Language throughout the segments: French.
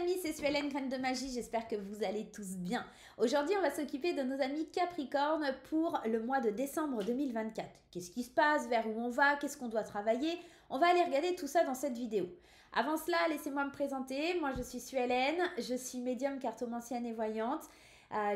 amis, c'est Suelen, Graine de Magie, j'espère que vous allez tous bien. Aujourd'hui, on va s'occuper de nos amis Capricorne pour le mois de décembre 2024. Qu'est-ce qui se passe, vers où on va, qu'est-ce qu'on doit travailler? On va aller regarder tout ça dans cette vidéo. Avant cela, laissez-moi me présenter. Moi, je suis Suelen, je suis médium, cartomancienne et voyante.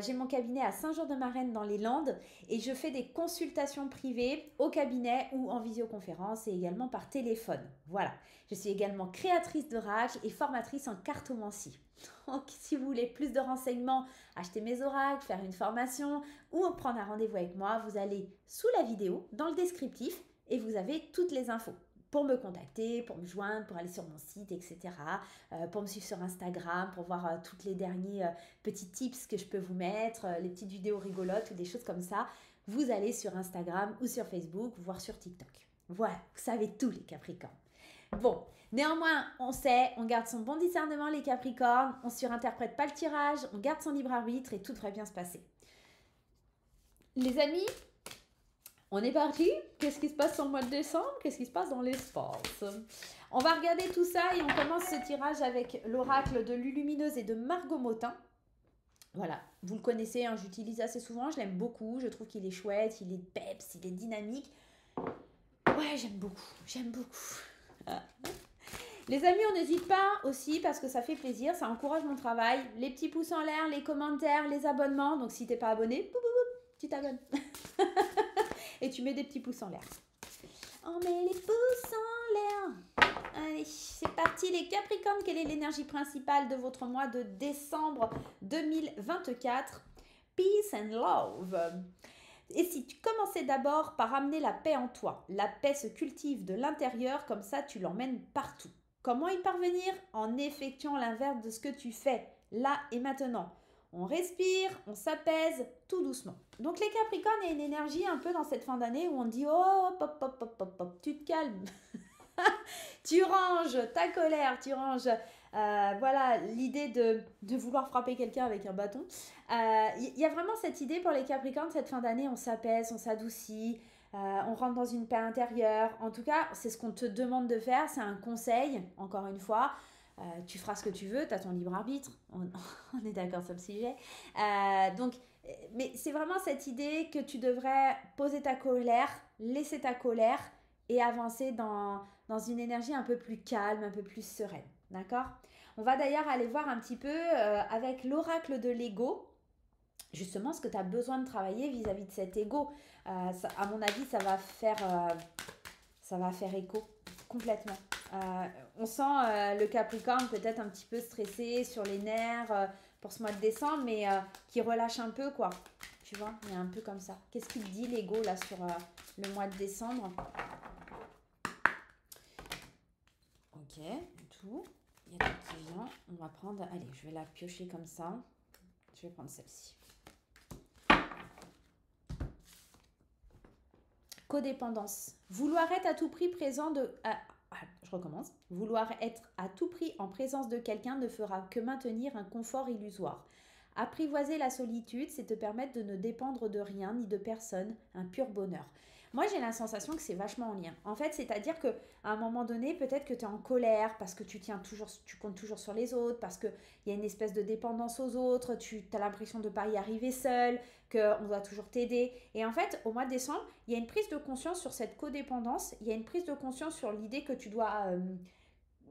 J'ai mon cabinet à Saint-Jean-de-Maurienne dans les Landes et je fais des consultations privées au cabinet ou en visioconférence et également par téléphone. Voilà. Je suis également créatrice d'oracles et formatrice en cartomancie. Donc, si vous voulez plus de renseignements, acheter mes oracles, faire une formation ou prendre un rendez-vous avec moi, vous allez sous la vidéo, dans le descriptif et vous avez toutes les infos pour me contacter, pour me joindre, pour aller sur mon site, etc. Pour me suivre sur Instagram, pour voir toutes les derniers petits tips que je peux vous mettre, les petites vidéos rigolotes ou des choses comme ça. Vous allez sur Instagram ou sur Facebook, voire sur TikTok. Voilà, vous savez tout les Capricornes. Bon, néanmoins, on sait, on garde son bon discernement les Capricornes, on surinterprète pas le tirage, on garde son libre arbitre et tout devrait bien se passer. Les amis, on est parti. Qu'est-ce qui se passe en mois de décembre? Qu'est-ce qui se passe dans l'espace? On va regarder tout ça et on commence ce tirage avec l'oracle de Lulumineuse et de Margot Motin. Voilà, vous le connaissez, hein, j'utilise assez souvent, je l'aime beaucoup, je trouve qu'il est chouette, il est peps, il est dynamique. Ouais, j'aime beaucoup, j'aime beaucoup. Les amis, on n'hésite pas aussi parce que ça fait plaisir, ça encourage mon travail. Les petits pouces en l'air, les commentaires, les abonnements. Donc si t'es pas abonné, tu t'abonnes. Et tu mets des petits pouces en l'air. On met les pouces en l'air. Allez, c'est parti les Capricornes. Quelle est l'énergie principale de votre mois de décembre 2024? Peace and love. Et si tu commençais d'abord par amener la paix en toi, la paix se cultive de l'intérieur, comme ça tu l'emmènes partout. Comment y parvenir? En effectuant l'inverse de ce que tu fais, là et maintenant. On respire, on s'apaise tout doucement. Donc les Capricornes, il y a une énergie un peu dans cette fin d'année où on dit « Oh, hop, hop, hop, hop, hop, tu te calmes. » Tu ranges ta colère, tu ranges voilà, l'idée de vouloir frapper quelqu'un avec un bâton. Y a vraiment cette idée pour les Capricornes, cette fin d'année, on s'apaise, on s'adoucit, on rentre dans une paix intérieure. En tout cas, c'est ce qu'on te demande de faire, c'est un conseil, encore une fois. Tu feras ce que tu veux, tu as ton libre arbitre, on est d'accord sur le sujet. Mais c'est vraiment cette idée que tu devrais poser ta colère, laisser ta colère et avancer dans une énergie un peu plus calme, un peu plus sereine. D'accord? On va d'ailleurs aller voir un petit peu avec l'oracle de l'ego, justement ce que tu as besoin de travailler vis-à-vis de cet ego. À mon avis, ça va faire écho complètement. On sent le Capricorne peut-être un petit peu stressé, sur les nerfs pour ce mois de décembre, mais qui relâche un peu, quoi. Tu vois, il y a un peu comme ça. Qu'est-ce qu'il dit l'ego là sur le mois de décembre? Ok, tout. Il y a tout qui vient. On va prendre... Allez, je vais la piocher comme ça. Je vais prendre celle-ci. Codépendance. Vouloir être à tout prix présent de... je recommence. Vouloir être à tout prix en présence de quelqu'un ne fera que maintenir un confort illusoire. Apprivoiser la solitude, c'est te permettre de ne dépendre de rien ni de personne, un pur bonheur. Moi, j'ai la sensation que c'est vachement en lien. En fait, c'est-à-dire qu'à un moment donné, peut-être que tu es en colère parce que tu comptes toujours sur les autres, parce qu'il y a une espèce de dépendance aux autres, tu as l'impression de ne pas y arriver seul, qu'on doit toujours t'aider. Et en fait, au mois de décembre, il y a une prise de conscience sur cette codépendance, il y a une prise de conscience sur l'idée que tu dois...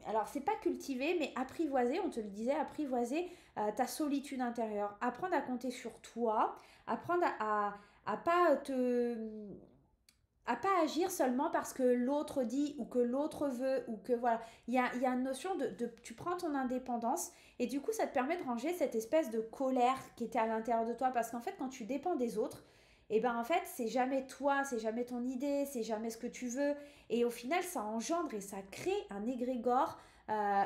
alors, c'est pas cultiver, mais apprivoiser, on te le disait, apprivoiser ta solitude intérieure. Apprendre à compter sur toi, apprendre à pas agir seulement parce que l'autre dit ou que l'autre veut ou que voilà. Il y a une notion tu prends ton indépendance et du coup, ça te permet de ranger cette espèce de colère qui était à l'intérieur de toi parce qu'en fait, quand tu dépends des autres, et ben en fait, c'est jamais toi, c'est jamais ton idée, c'est jamais ce que tu veux. Et au final, ça engendre et ça crée un égrégore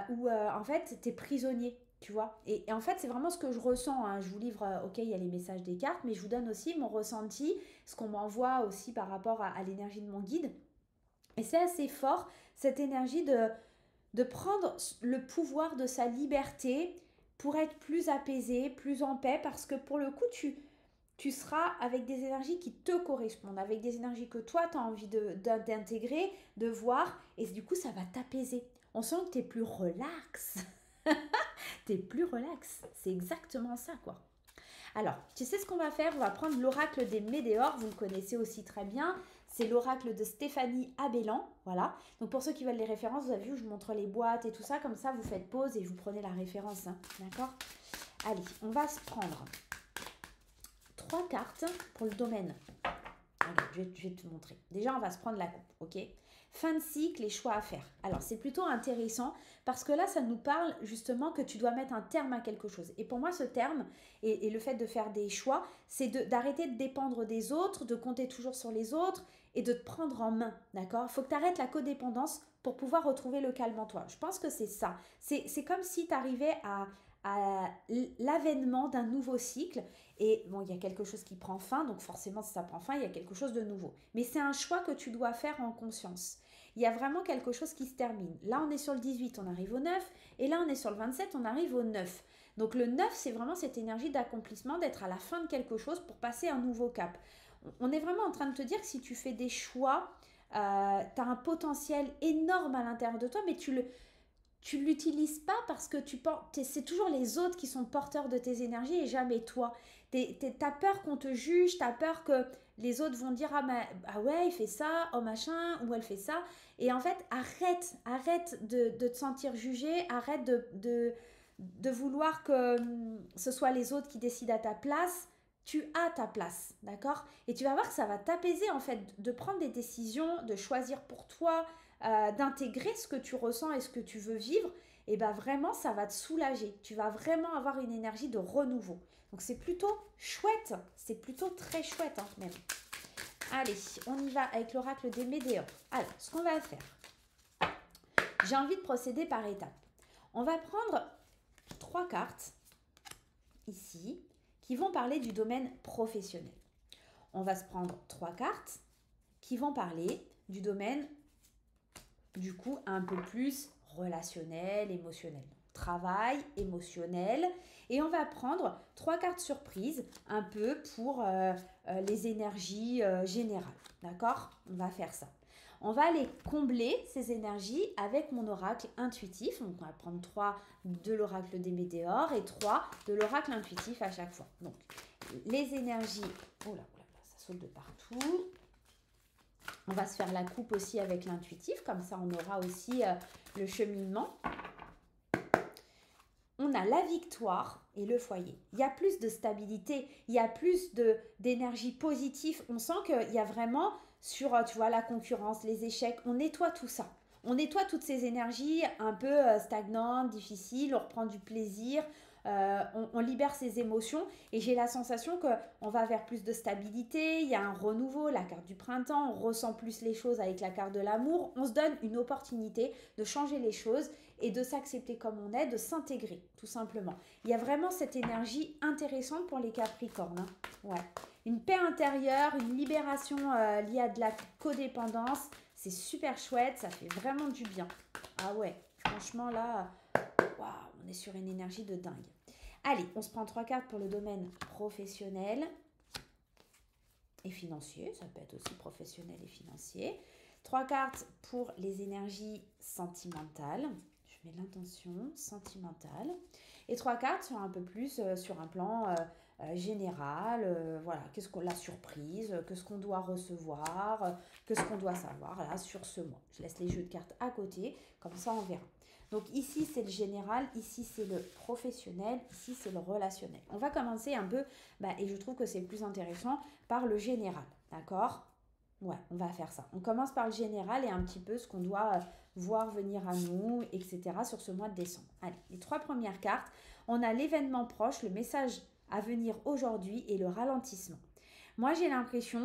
où en fait, t'es prisonnier, tu vois. Et en fait, c'est vraiment ce que je ressens, hein. Je vous livre, ok, il y a les messages des cartes, mais je vous donne aussi mon ressenti, ce qu'on m'envoie aussi par rapport à l'énergie de mon guide. Et c'est assez fort, cette énergie de prendre le pouvoir de sa liberté pour être plus apaisé, plus en paix, parce que pour le coup, tu seras avec des énergies qui te correspondent, avec des énergies que toi, tu as envie d'intégrer, de voir, et du coup, ça va t'apaiser. On sent que tu es plus relax, tu es plus relax. C'est exactement ça, quoi. Alors, tu sais ce qu'on va faire? On va prendre l'oracle des Médéors, vous le connaissez aussi très bien. C'est l'oracle de Stéphanie Abellan, voilà. Donc pour ceux qui veulent les références, vous avez vu, je vous montre les boîtes et tout ça, comme ça vous faites pause et vous prenez la référence, hein, d'accord? Allez, on va se prendre 3 cartes pour le domaine. Regarde, je vais te montrer. Déjà, on va se prendre la coupe, ok? Fin de cycle, les choix à faire. Alors, c'est plutôt intéressant parce que là, ça nous parle justement que tu dois mettre un terme à quelque chose. Et pour moi, ce terme et le fait de faire des choix, c'est d'arrêter de dépendre des autres, de compter toujours sur les autres et de te prendre en main, d'accord? Il faut que tu arrêtes la codépendance pour pouvoir retrouver le calme en toi. Je pense que c'est ça. C'est comme si tu arrivais à l'avènement d'un nouveau cycle. Et bon, il y a quelque chose qui prend fin, donc forcément, si ça prend fin, il y a quelque chose de nouveau. Mais c'est un choix que tu dois faire en conscience. Il y a vraiment quelque chose qui se termine. Là, on est sur le 18, on arrive au 9. Et là, on est sur le 27, on arrive au 9. Donc le 9, c'est vraiment cette énergie d'accomplissement, d'être à la fin de quelque chose pour passer un nouveau cap. On est vraiment en train de te dire que si tu fais des choix, tu as un potentiel énorme à l'intérieur de toi, mais tu ne l'utilises pas parce que c'est toujours les autres qui sont porteurs de tes énergies et jamais toi. T'as peur qu'on te juge, t'as peur que les autres vont dire ah ouais, il fait ça, oh machin, ou elle fait ça. Et en fait, arrête de te sentir jugé, arrête de vouloir que ce soit les autres qui décident à ta place. Tu as ta place, d'accord? Et tu vas voir que ça va t'apaiser en fait de prendre des décisions, de choisir pour toi, d'intégrer ce que tu ressens et ce que tu veux vivre. Et bien vraiment, ça va te soulager. Tu vas vraiment avoir une énergie de renouveau. Donc c'est plutôt chouette, c'est plutôt très chouette hein, même. Allez, on y va avec l'oracle des Médéors. Alors, ce qu'on va faire, j'ai envie de procéder par étapes. On va prendre 3 cartes, ici, qui vont parler du domaine professionnel. On va se prendre 3 cartes qui vont parler du domaine, du coup, un peu plus relationnel, émotionnel. Travail, émotionnel. Et on va prendre 3 cartes surprises, un peu pour les énergies générales. D'accord? On va faire ça. On va aller combler ces énergies avec mon oracle intuitif. Donc, on va prendre 3 de l'oracle des Médéors et 3 de l'oracle intuitif à chaque fois. Donc, les énergies... Oh là, ça saute de partout. On va se faire la coupe aussi avec l'intuitif. Comme ça, on aura aussi le cheminement. On a la victoire et le foyer. Il y a plus de stabilité, il y a plus d'énergie positive. On sent qu'il y a vraiment sur, tu vois, la concurrence, les échecs, on nettoie tout ça. On nettoie toutes ces énergies un peu stagnantes, difficiles, on reprend du plaisir, on libère ses émotions et j'ai la sensation qu'on va vers plus de stabilité, il y a un renouveau, la carte du printemps, on ressent plus les choses avec la carte de l'amour, on se donne une opportunité de changer les choses et de s'accepter comme on est, de s'intégrer tout simplement. Il y a vraiment cette énergie intéressante pour les Capricornes. Hein. Ouais. Une paix intérieure, une libération liée à de la codépendance, c'est super chouette, ça fait vraiment du bien. Ah ouais, franchement là, waouh, on est sur une énergie de dingue. Allez, on se prend 3 cartes pour le domaine professionnel et financier, ça peut être aussi professionnel et financier. 3 cartes pour les énergies sentimentales. Je mets l'intention sentimentale. Et 3 cartes sur un peu plus sur un plan général. Voilà, la surprise, qu'est-ce qu'on doit recevoir, qu'est-ce qu'on doit savoir là, sur ce mois. Je laisse les jeux de cartes à côté, comme ça on verra. Donc ici c'est le général, ici c'est le professionnel, ici c'est le relationnel. On va commencer un peu, et je trouve que c'est le plus intéressant, par le général, d'accord ? Ouais, on va faire ça. On commence par le général et un petit peu ce qu'on doit voir venir à nous, etc. sur ce mois de décembre. Allez, les 3 premières cartes, on a l'événement proche, le message à venir aujourd'hui et le ralentissement. Moi, j'ai l'impression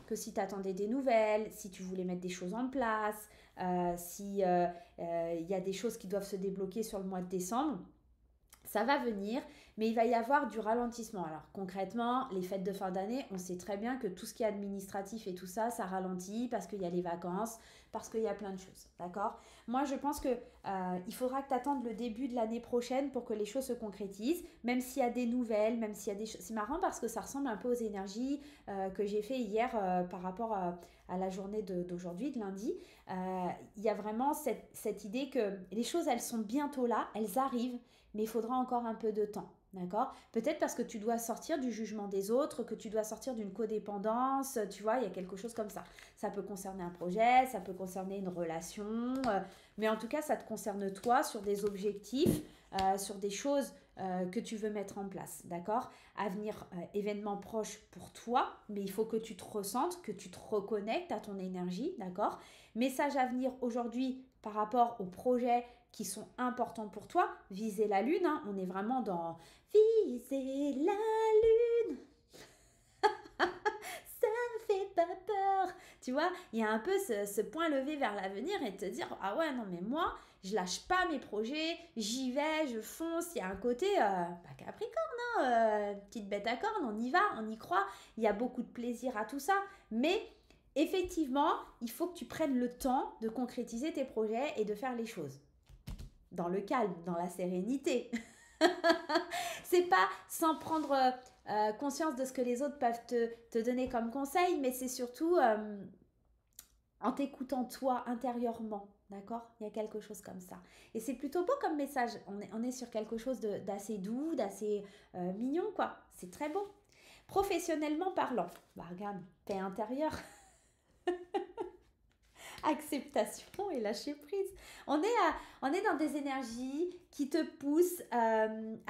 que si tu attendais des nouvelles, si tu voulais mettre des choses en place, si y a des choses qui doivent se débloquer sur le mois de décembre, ça va venir, mais il va y avoir du ralentissement. Alors concrètement, les fêtes de fin d'année, on sait très bien que tout ce qui est administratif et tout ça, ça ralentit parce qu'il y a les vacances, parce qu'il y a plein de choses, d'accord ? Moi, je pense que il faudra que tu attendes le début de l'année prochaine pour que les choses se concrétisent, même s'il y a des nouvelles, même s'il y a des choses... C'est marrant parce que ça ressemble un peu aux énergies que j'ai fait hier par rapport à la journée d'aujourd'hui, de lundi. Il y a vraiment cette idée que les choses, elles sont bientôt là, elles arrivent, mais il faudra encore un peu de temps. D'accord? Peut-être parce que tu dois sortir du jugement des autres, que tu dois sortir d'une codépendance, tu vois, il y a quelque chose comme ça. Ça peut concerner un projet, ça peut concerner une relation, mais en tout cas, ça te concerne toi sur des objectifs, sur des choses que tu veux mettre en place, d'accord? Avenir, événement proche pour toi, mais il faut que tu te ressentes, que tu te reconnectes à ton énergie, d'accord? Message à venir aujourd'hui par rapport aux projets qui sont importants pour toi. Viser la lune, hein, on est vraiment dans viser la lune. Ça me fait pas peur. Tu vois, il y a un peu ce point levé vers l'avenir et te dire, ah ouais, non mais moi, je lâche pas mes projets, j'y vais, je fonce. Il y a un côté, pas Capricorne, hein, petite bête à cornes, on y va, on y croit. Il y a beaucoup de plaisir à tout ça. Mais effectivement, il faut que tu prennes le temps de concrétiser tes projets et de faire les choses dans le calme, dans la sérénité. C'est pas sans prendre conscience de ce que les autres peuvent te donner comme conseil, mais c'est surtout en t'écoutant toi intérieurement. D'accord? Il y a quelque chose comme ça. Et c'est plutôt beau comme message. On est sur quelque chose d'assez doux, d'assez mignon, quoi. C'est très beau. Professionnellement parlant, bah regarde, paix intérieure. Acceptation et lâcher prise. On est dans des énergies qui te poussent à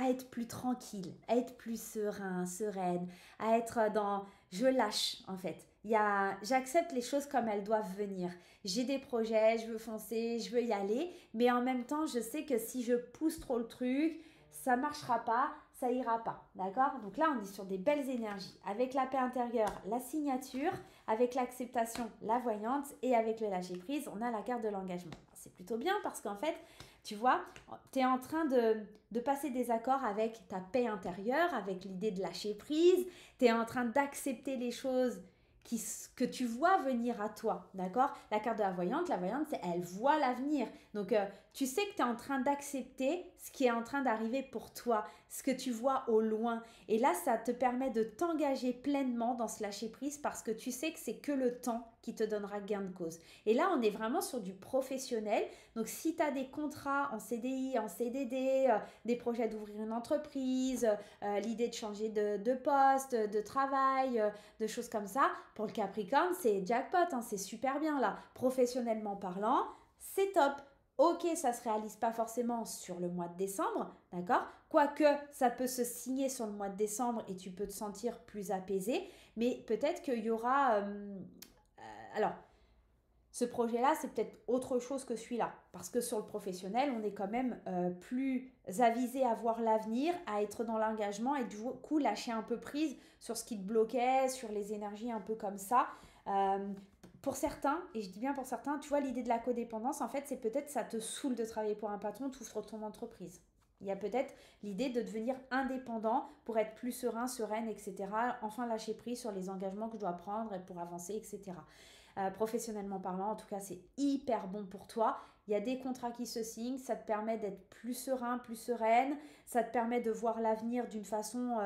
être plus tranquille, à être plus serein, sereine, à être dans je lâche en fait. J'accepte les choses comme elles doivent venir. J'ai des projets, je veux foncer, je veux y aller, mais en même temps, je sais que si je pousse trop le truc, ça marchera pas, ça ira pas. D'accord? Donc là, on est sur des belles énergies. Avec la paix intérieure, la signature, avec l'acceptation, la voyante, et avec le lâcher prise, on a la carte de l'engagement. C'est plutôt bien parce qu'en fait, tu vois, tu es en train de passer des accords avec ta paix intérieure, avec l'idée de lâcher prise, tu es en train d'accepter les choses que tu vois venir à toi, d'accord? La carte de la voyante, c'est elle voit l'avenir. Donc, tu sais que tu es en train d'accepter ce qui est en train d'arriver pour toi, ce que tu vois au loin. Et là, ça te permet de t'engager pleinement dans ce lâcher-prise parce que tu sais que c'est que le temps qui te donnera gain de cause. Et là, on est vraiment sur du professionnel. Donc, si tu as des contrats en CDI, en CDD, des projets d'ouvrir une entreprise, l'idée de changer de poste, de travail, de choses comme ça, pour le Capricorne, c'est jackpot, hein, c'est super bien là. Professionnellement parlant, c'est top. Ok, ça ne se réalise pas forcément sur le mois de décembre, d'accord? Quoique, ça peut se signer sur le mois de décembre et tu peux te sentir plus apaisé, mais peut-être qu'il y aura... alors, ce projet-là, c'est peut-être autre chose que celui-là. Parce que sur le professionnel, on est quand même plus avisé à voir l'avenir, à être dans l'engagement et du coup lâcher un peu prise sur ce qui te bloquait, sur les énergies un peu comme ça. Pour certains, et je dis bien pour certains, tu vois, l'idée de la codépendance, en fait, c'est peut-être ça te saoule de travailler pour un patron, tu ouvres ton entreprise. Il y a peut-être l'idée de devenir indépendant pour être plus serein, sereine, etc. Enfin lâcher prise sur les engagements que je dois prendre pour avancer, etc. Professionnellement parlant, en tout cas, c'est hyper bon pour toi. Il y a des contrats qui se signent, ça te permet d'être plus serein, plus sereine, ça te permet de voir l'avenir d'une façon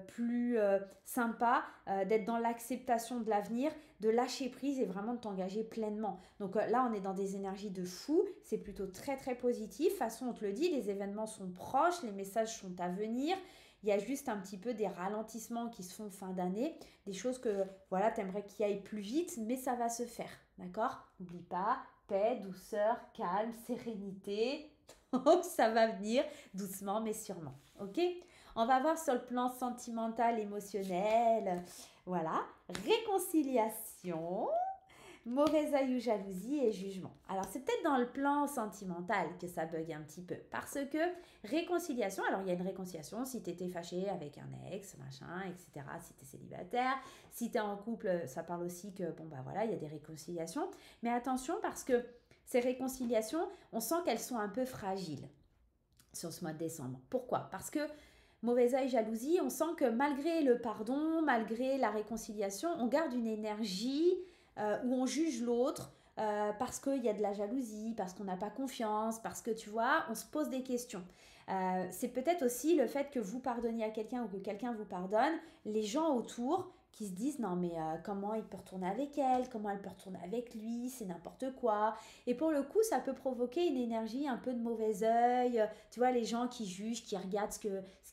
plus sympa, d'être dans l'acceptation de l'avenir, de lâcher prise et vraiment de t'engager pleinement. Donc là, on est dans des énergies de fou, c'est plutôt très très positif. De toute façon, on te le dit, les événements sont proches, les messages sont à venir. Il y a juste un petit peu des ralentissements qui se font fin d'année, des choses que voilà, tu aimerais qu'il aille plus vite, mais ça va se faire, d'accord? N'oublie pas, paix, douceur, calme, sérénité, ça va venir doucement mais sûrement, ok? On va voir sur le plan sentimental, émotionnel, voilà, réconciliation, mauvais œil ou jalousie et jugement. Alors c'est peut-être dans le plan sentimental que ça bug un petit peu parce que réconciliation, alors il y a une réconciliation si tu étais fâché avec un ex, machin, etc. Si tu es célibataire, si tu es en couple, ça parle aussi que bon bah voilà, il y a des réconciliations, mais attention parce que ces réconciliations, on sent qu'elles sont un peu fragiles sur ce mois de décembre. Pourquoi? Parce que mauvais œil, jalousie, on sent que malgré le pardon, malgré la réconciliation, on garde une énergie où on juge l'autre parce qu'il y a de la jalousie, parce qu'on n'a pas confiance, parce que tu vois, on se pose des questions. C'est peut-être aussi le fait que vous pardonniez à quelqu'un ou que quelqu'un vous pardonne, les gens autour qui se disent non mais comment il peut retourner avec elle, comment elle peut retourner avec lui, c'est n'importe quoi. Et pour le coup, ça peut provoquer une énergie un peu de mauvais œil, tu vois, les gens qui jugent, qui regardent ce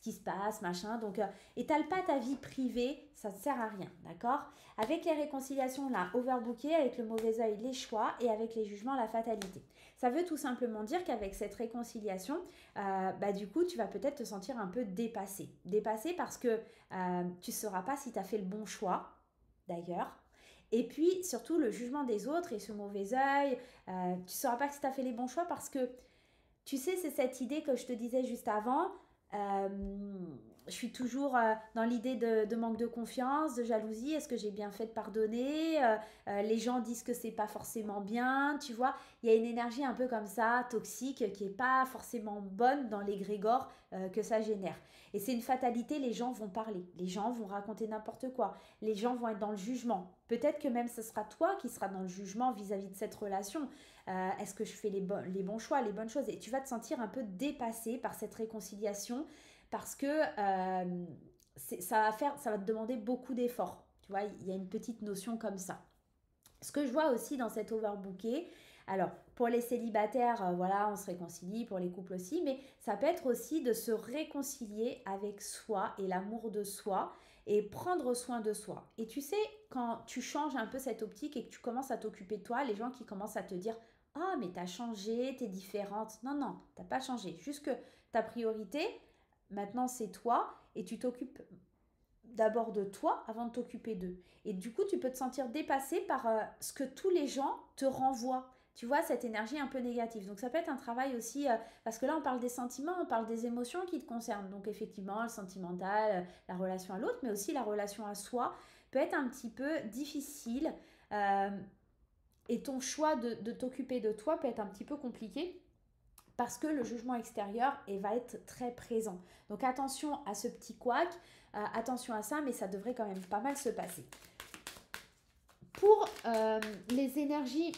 qui se passe, machin. Donc, étale pas ta vie privée, ça ne sert à rien, d'accord? Avec les réconciliations, là, overbooké, avec le mauvais œil, les choix, et avec les jugements, la fatalité. Ça veut tout simplement dire qu'avec cette réconciliation, du coup, tu vas peut-être te sentir un peu dépassé. Dépassé parce que tu ne sauras pas si tu as fait le bon choix, d'ailleurs. Et puis, surtout, le jugement des autres et ce mauvais œil, tu ne sauras pas si tu as fait les bons choix parce que, tu sais, c'est cette idée que je te disais juste avant. euh, je suis toujours dans l'idée de manque de confiance, de jalousie. Est-ce que j'ai bien fait de pardonner? Les gens disent que c'est pas forcément bien, tu vois. Il y a une énergie un peu comme ça, toxique, qui est pas forcément bonne dans l'égrégore que ça génère. Et c'est une fatalité, les gens vont parler, les gens vont raconter n'importe quoi, les gens vont être dans le jugement. Peut-être que même ce sera toi qui seras dans le jugement vis-à-vis de cette relation. Est-ce que je fais les bons choix, les bonnes choses? Et tu vas te sentir un peu dépassé par cette réconciliation parce que ça va te demander beaucoup d'efforts. Tu vois, il y a une petite notion comme ça. Ce que je vois aussi dans cet overbooké, alors pour les célibataires, voilà, on se réconcilie, pour les couples aussi, mais ça peut être aussi de se réconcilier avec soi et l'amour de soi et prendre soin de soi. Et tu sais, quand tu changes un peu cette optique et que tu commences à t'occuper de toi, les gens qui commencent à te dire ah, mais t'as changé, t'es différente. Non, non, t'as pas changé. Juste que ta priorité, maintenant, c'est toi et tu t'occupes d'abord de toi avant de t'occuper d'eux. Et du coup, tu peux te sentir dépassé par ce que tous les gens te renvoient. Tu vois, cette énergie un peu négative. Donc ça peut être un travail aussi, parce que là, on parle des sentiments, on parle des émotions qui te concernent. Donc effectivement, le sentimental, la relation à l'autre, mais aussi la relation à soi peut être un petit peu difficile. euh, et ton choix de t'occuper de toi peut être un petit peu compliqué parce que le jugement extérieur va être très présent. Donc attention à ce petit couac, attention à ça, mais ça devrait quand même pas mal se passer. Pour les énergies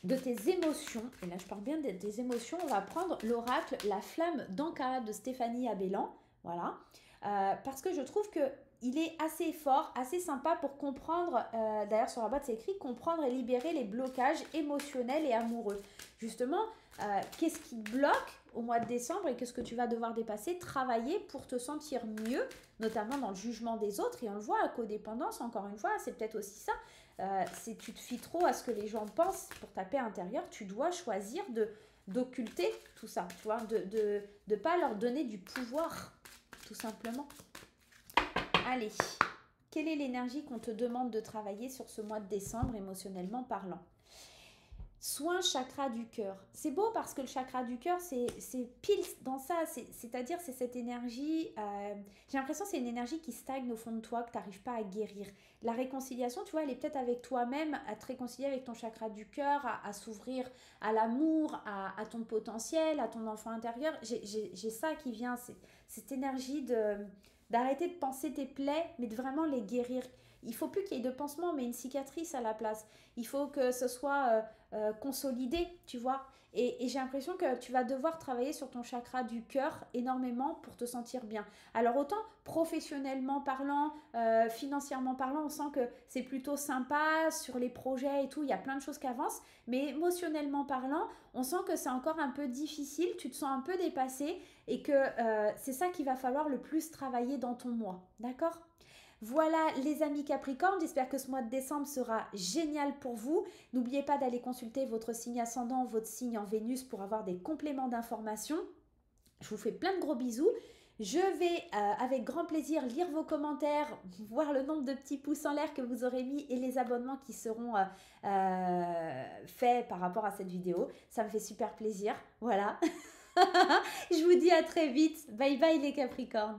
de tes émotions, et là je parle bien des émotions, on va prendre l'oracle La Flamme d'Ankara de Stéphanie Abellan, voilà, parce que je trouve que il est assez fort, assez sympa pour comprendre, d'ailleurs sur la boîte c'est écrit, comprendre et libérer les blocages émotionnels et amoureux. Justement, qu'est-ce qui te bloque au mois de décembre et qu'est-ce que tu vas devoir dépasser, travailler pour te sentir mieux, notamment dans le jugement des autres. Et on le voit, à codépendance, encore une fois, c'est peut-être aussi ça. Si tu te fies trop à ce que les gens pensent pour ta paix intérieure, tu dois choisir d'occulter tout ça, tu vois, de pas leur donner du pouvoir, tout simplement. Allez, quelle est l'énergie qu'on te demande de travailler sur ce mois de décembre, émotionnellement parlant? Soin chakra du cœur. C'est beau parce que le chakra du cœur, c'est pile dans ça. C'est-à-dire, c'est cette énergie. J'ai l'impression que c'est une énergie qui stagne au fond de toi, que tu n'arrives pas à guérir. La réconciliation, tu vois, elle est peut-être avec toi-même, à te réconcilier avec ton chakra du cœur, à s'ouvrir à l'amour, à ton potentiel, à ton enfant intérieur. J'ai ça qui vient, cette énergie d'arrêter de penser tes plaies, mais de vraiment les guérir. Il faut plus qu'il y ait de pansement, mais une cicatrice à la place. Il faut que ce soit consolidé, tu vois. Et j'ai l'impression que tu vas devoir travailler sur ton chakra du cœur énormément pour te sentir bien. Alors autant professionnellement parlant, financièrement parlant, on sent que c'est plutôt sympa sur les projets et tout, il y a plein de choses qui avancent, mais émotionnellement parlant, on sent que c'est encore un peu difficile, tu te sens un peu dépassé et que c'est ça qu'il va falloir le plus travailler dans ton mois, d'accord? Voilà les amis Capricorne, j'espère que ce mois de décembre sera génial pour vous. N'oubliez pas d'aller consulter votre signe ascendant, votre signe en Vénus pour avoir des compléments d'informations. Je vous fais plein de gros bisous. Je vais avec grand plaisir lire vos commentaires, voir le nombre de petits pouces en l'air que vous aurez mis et les abonnements qui seront faits par rapport à cette vidéo. Ça me fait super plaisir. Voilà. Je vous dis à très vite. Bye bye les Capricornes.